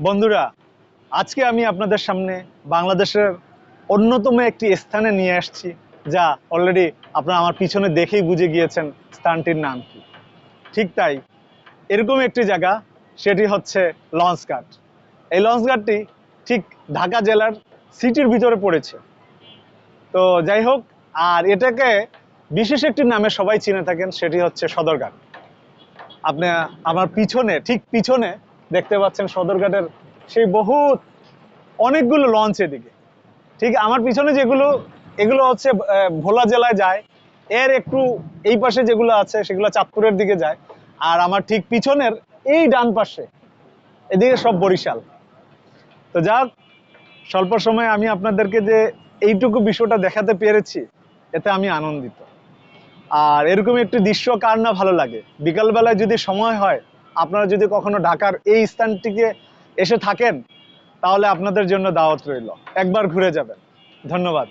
বন্ধুরা, আজকে আমি আপনাদের সামনে বাংলাদেশের অন্যতম একটি স্থানে নিয়ে আসছি, যা অলরেডি আপনারা আমার পিছনে দেখেই বুঝে গিয়েছেন স্থানটির নাম কি। ঠিক তাই, এরকম একটি জায়গা, সেটি হচ্ছে লঞ্চঘাট। এই লঞ্চঘাটটি ঠিক ঢাকা জেলার সিটির ভিতরে পড়েছে। তো যাই হোক, আর এটাকে বিশেষ একটি নামে সবাই চিনে থাকেন, সেটি হচ্ছে সদরঘাট। আপনি আমার পিছনে, ঠিক পিছনে দেখতে পাচ্ছেন সদরঘাটের সেই বহুত অনেকগুলো লঞ্চ এদিকে। ঠিক আমার পিছনে যেগুলো, এগুলো হচ্ছে ভোলা জেলায় যায়। এর একটু এই পাশে যেগুলো আছে সেগুলো চাঁদপুরের দিকে যায়। আর আমার ঠিক পিছনের এই ডান পাশে, এদিকে সব বরিশাল। তো যাক, স্বল্প সময়ে আমি আপনাদেরকে যে এইটুকু বিষয়টা দেখাতে পেরেছি, এতে আমি আনন্দিত। আর এরকম একটি দৃশ্য কার না ভালো লাগে। বিকালবেলায় যদি সময় হয়, আপনারা যদি কখনো ঢাকার এই স্থানটিকে এসে থাকেন, তাহলে আপনাদের জন্য দাওয়াত রইল, একবার ঘুরে যাবেন। ধন্যবাদ।